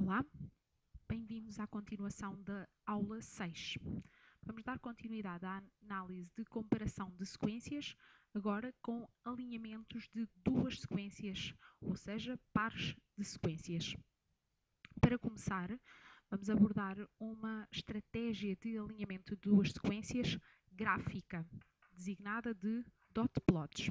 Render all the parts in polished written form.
Olá, bem-vindos à continuação da aula 6. Vamos dar continuidade à análise de comparação de sequências, agora com alinhamentos de duas sequências, ou seja, pares de sequências. Para começar, vamos abordar uma estratégia de alinhamento de duas sequências gráfica, designada de dot plots.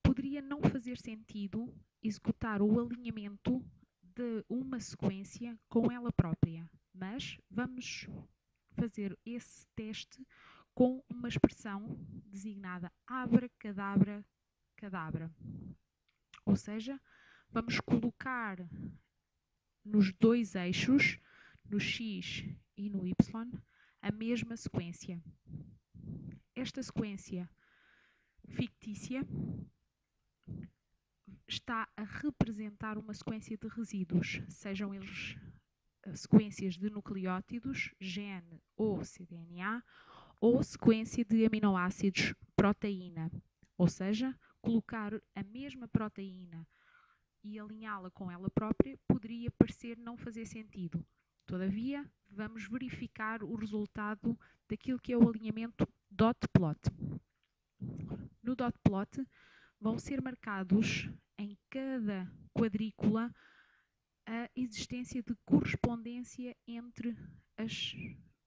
Poderia não fazer sentido executar o alinhamento de uma sequência com ela própria, mas vamos fazer esse teste com uma expressão designada abracadabra cadabra. Ou seja, vamos colocar nos dois eixos, no x e no y, a mesma sequência. Esta sequência fictícia está a representar uma sequência de resíduos, sejam eles sequências de nucleótidos, gene ou cDNA, ou sequência de aminoácidos, proteína. Ou seja, colocar a mesma proteína e alinhá-la com ela própria poderia parecer não fazer sentido. Todavia, vamos verificar o resultado daquilo que é o alinhamento dot plot. No dot plot, vão ser marcados em cada quadrícula a existência de correspondência entre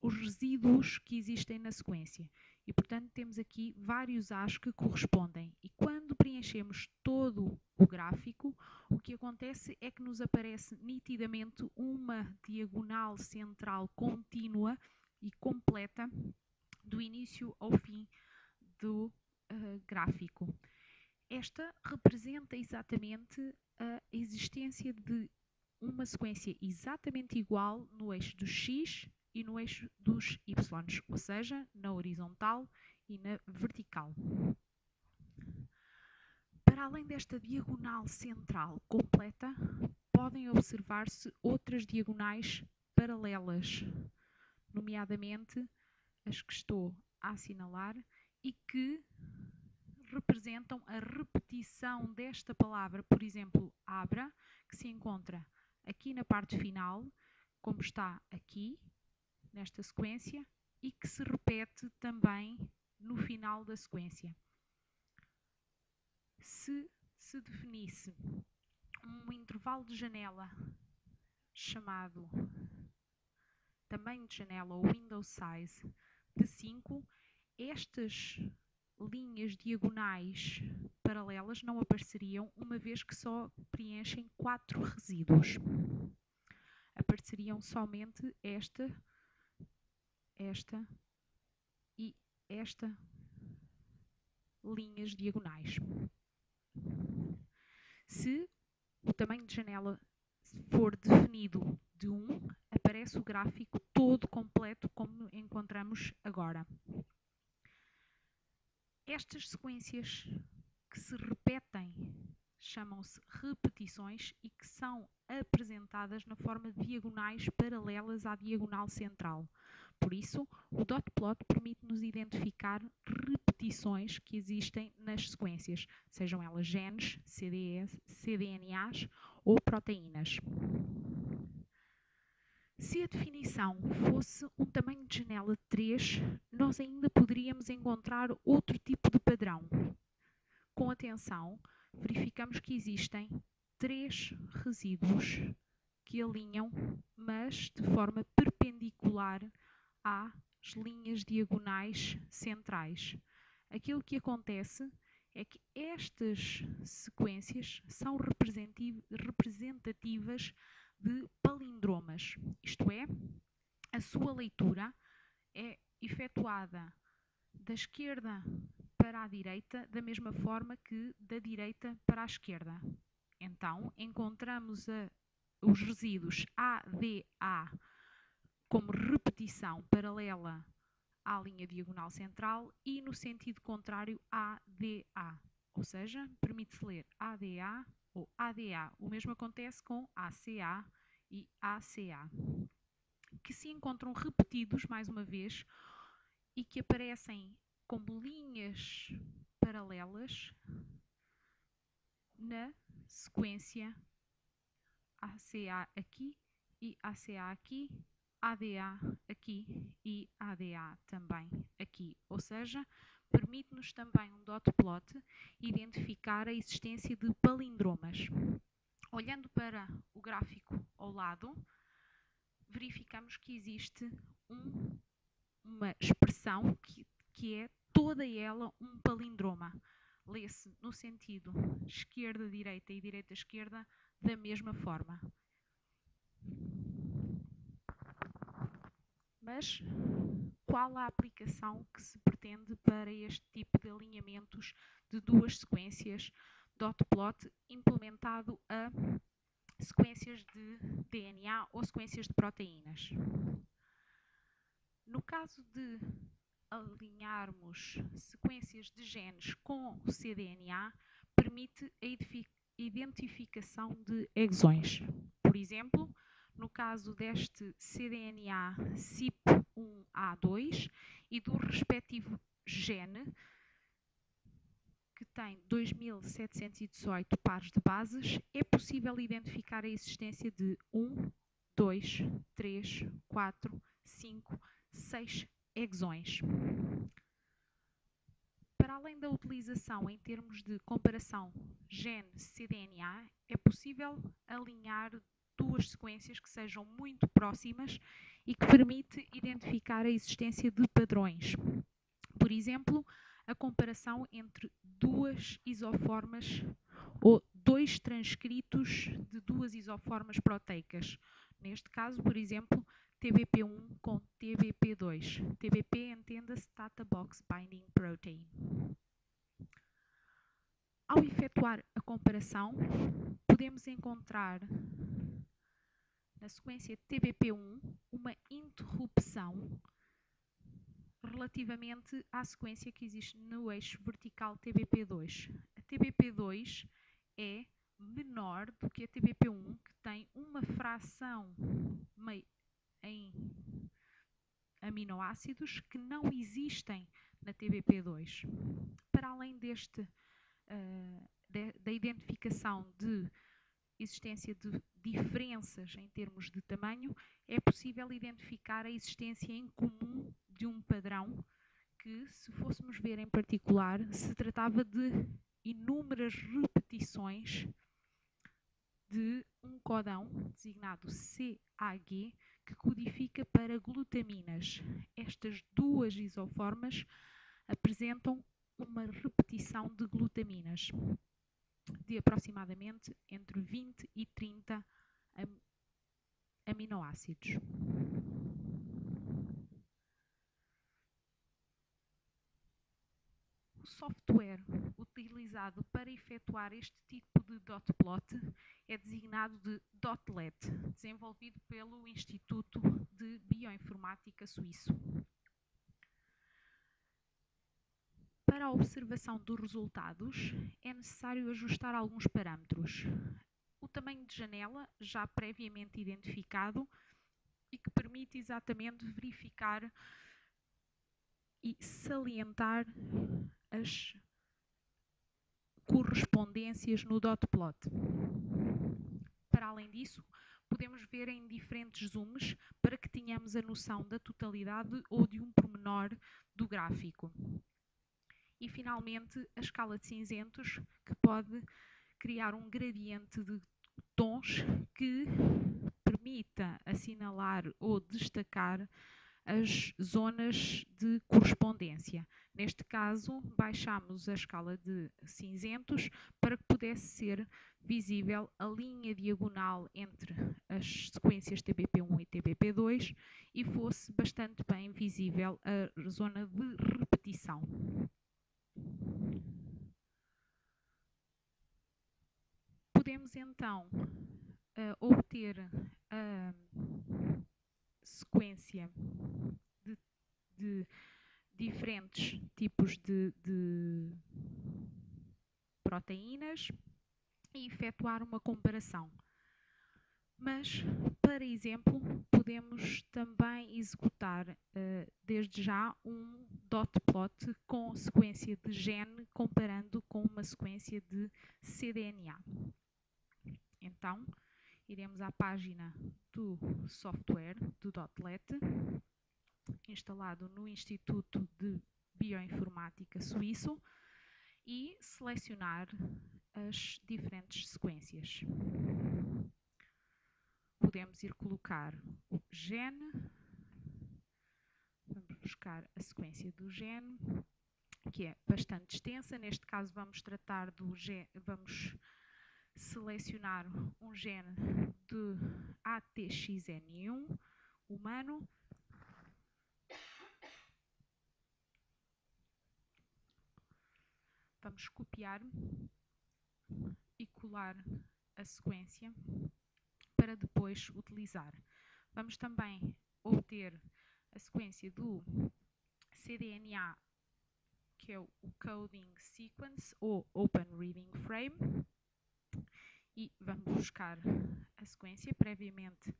os resíduos que existem na sequência. E, portanto, temos aqui vários A's que correspondem. E quando preenchemos todo o gráfico, o que acontece é que nos aparece nitidamente uma diagonal central contínua e completa do início ao fim do gráfico. Esta representa exatamente a existência de uma sequência exatamente igual no eixo dos x e no eixo dos y, ou seja, na horizontal e na vertical. Para além desta diagonal central completa, podem observar-se outras diagonais paralelas, nomeadamente as que estou a assinalar e que representam a repetição desta palavra, por exemplo, abra, que se encontra aqui na parte final, como está aqui, nesta sequência, e que se repete também no final da sequência. Se se definisse um intervalo de janela chamado tamanho de janela ou window size de 5, estas linhas diagonais paralelas não apareceriam, uma vez que só preenchem 4 resíduos. Apareceriam somente esta e esta linhas diagonais. Se o tamanho de janela for definido de 1, aparece o gráfico todo completo como encontramos agora. Estas sequências que se repetem chamam-se repetições e que são apresentadas na forma de diagonais paralelas à diagonal central. Por isso, o dot plot permite-nos identificar repetições que existem nas sequências, sejam elas genes, cDNAs ou proteínas. Se a definição fosse um tamanho de janela de 3, nós ainda poderíamos encontrar outro tipo de padrão. Com atenção, verificamos que existem 3 resíduos que alinham, mas de forma perpendicular às linhas diagonais centrais. Aquilo que acontece é que estas sequências são representativas de palindromas, isto é, a sua leitura é efetuada da esquerda para a direita da mesma forma que da direita para a esquerda. Então, encontramos os resíduos ADA como repetição paralela à linha diagonal central e no sentido contrário ADA, ou seja, permite-se ler ADA ou ADA. O mesmo acontece com ACA e ACA, que se encontram repetidos mais uma vez e que aparecem como linhas paralelas na sequência ACA aqui e ACA aqui, ADA aqui e ADA também aqui. Ou seja, permite-nos também um dot plot identificar a existência de palindromas. Olhando para o gráfico ao lado, verificamos que existe uma expressão que é toda ela um palindroma. Lê-se no sentido esquerda-direita e direita-esquerda da mesma forma. Mas qual a aplicação que se pretende para este tipo de alinhamentos de duas sequências dot plot implementado a sequências de DNA ou sequências de proteínas? No caso de alinharmos sequências de genes com o cDNA, permite a identificação de exons. Por exemplo, no caso deste cDNA CYP1A2 e do respectivo gene, que tem 2718 pares de bases, é possível identificar a existência de 1, 2, 3, 4, 5, 6 exons. Para além da utilização em termos de comparação gene-cDNA, é possível alinhar duas sequências que sejam muito próximas e que permite identificar a existência de padrões. Por exemplo, a comparação entre duas isoformas ou dois transcritos de duas isoformas proteicas. Neste caso, por exemplo, TBP1 com TBP2. TBP entenda-se Data Box Binding Protein. Ao efetuar a comparação, podemos encontrar na sequência TBP1 uma interrupção relativamente à sequência que existe no eixo vertical TBP2. A TBP2 é menor do que a TBP1, que tem uma fração em aminoácidos que não existem na TBP2. Para além da identificação de existência de diferenças em termos de tamanho, é possível identificar a existência em comum de um padrão que, se fôssemos ver em particular, se tratava de inúmeras repetições de um codão designado CAG que codifica para glutaminas. Estas duas isoformas apresentam uma repetição de glutaminas de aproximadamente entre 20 e 30 aminoácidos. O software utilizado para efetuar este tipo de dot plot é designado de Dotlet, desenvolvido pelo Instituto de Bioinformática Suíço. Para a observação dos resultados, é necessário ajustar alguns parâmetros. O tamanho de janela, já previamente identificado, e que permite exatamente verificar e salientar as correspondências no dot plot. Para além disso, podemos ver em diferentes zooms para que tenhamos a noção da totalidade ou de um pormenor do gráfico. E finalmente, a escala de cinzentos, que pode criar um gradiente de tons que permita assinalar ou destacar as zonas de correspondência. Neste caso, baixamos a escala de cinzentos para que pudesse ser visível a linha diagonal entre as sequências TBP1 e TBP2 e fosse bastante bem visível a zona de repetição. Podemos então obter a sequência de diferentes tipos de proteínas e efetuar uma comparação. Mas, para exemplo, podemos também executar desde já um dot plot com sequência de gene comparando com uma sequência de cDNA. Então, iremos à página do software do .let, instalado no Instituto de Bioinformática Suíço, e selecionar as diferentes sequências. Podemos ir colocar o gene, vamos buscar a sequência do gene, que é bastante extensa. Neste caso vamos tratar do gene, vamos selecionar um gene de ATXN1 humano. Vamos copiar e colar a sequência para depois utilizar. Vamos também obter a sequência do cDNA, que é o Coding Sequence ou Open Reading Frame, e vamos buscar a sequência previamente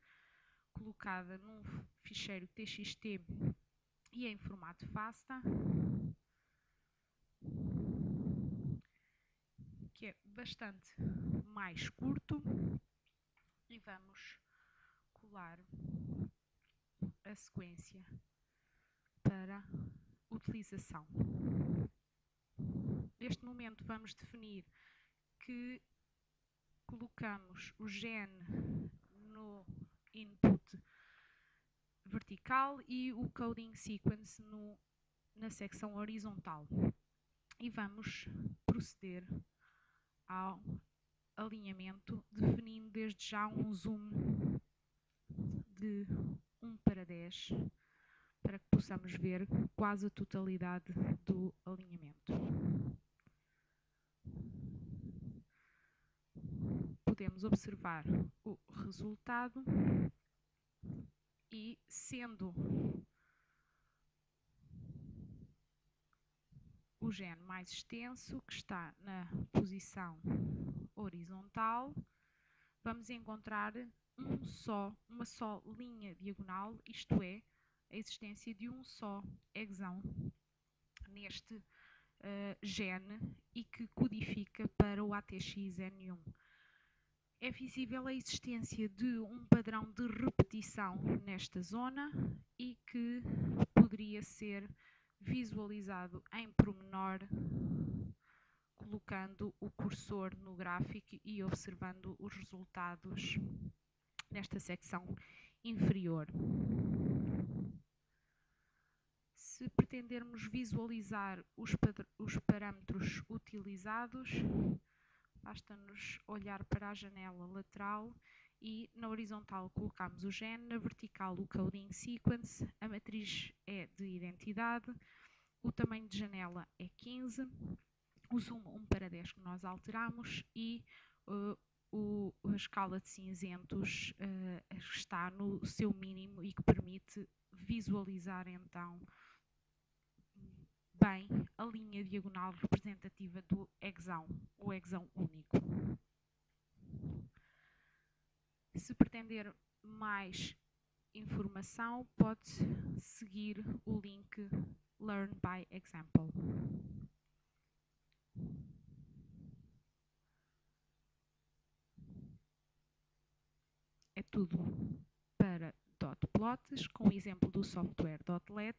colocada num ficheiro TXT e em formato FASTA, que é bastante mais curto, e vamos colar a sequência para utilização. Neste momento vamos definir que colocamos o gene no input vertical e o coding sequence na secção horizontal. E vamos proceder ao alinhamento, definindo desde já um zoom de 1:10 para que possamos ver quase a totalidade do alinhamento. Podemos observar o resultado e, sendo o gene mais extenso, que está na posição horizontal, vamos encontrar uma só linha diagonal, isto é, a existência de um só exão neste gene e que codifica para o ATXN1. É visível a existência de um padrão de repetição nesta zona e que poderia ser visualizado em pormenor colocando o cursor no gráfico e observando os resultados nesta secção inferior. Se pretendermos visualizar os parâmetros utilizados, basta-nos olhar para a janela lateral e na horizontal colocamos o gene, na vertical o coding sequence, a matriz é de identidade, o tamanho de janela é 15, o zoom 1:10 que nós alteramos e a escala de cinzentos está no seu mínimo e que permite visualizar então bem a linha diagonal representativa do exão, o exão único. Se pretender mais informação, pode seguir o link Learn by Example. É tudo para .plots, com o exemplo do software .let.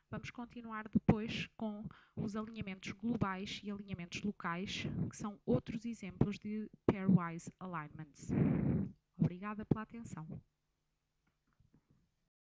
Vamos continuar depois com os alinhamentos globais e alinhamentos locais, que são outros exemplos de pairwise alignments. Obrigada pela atenção.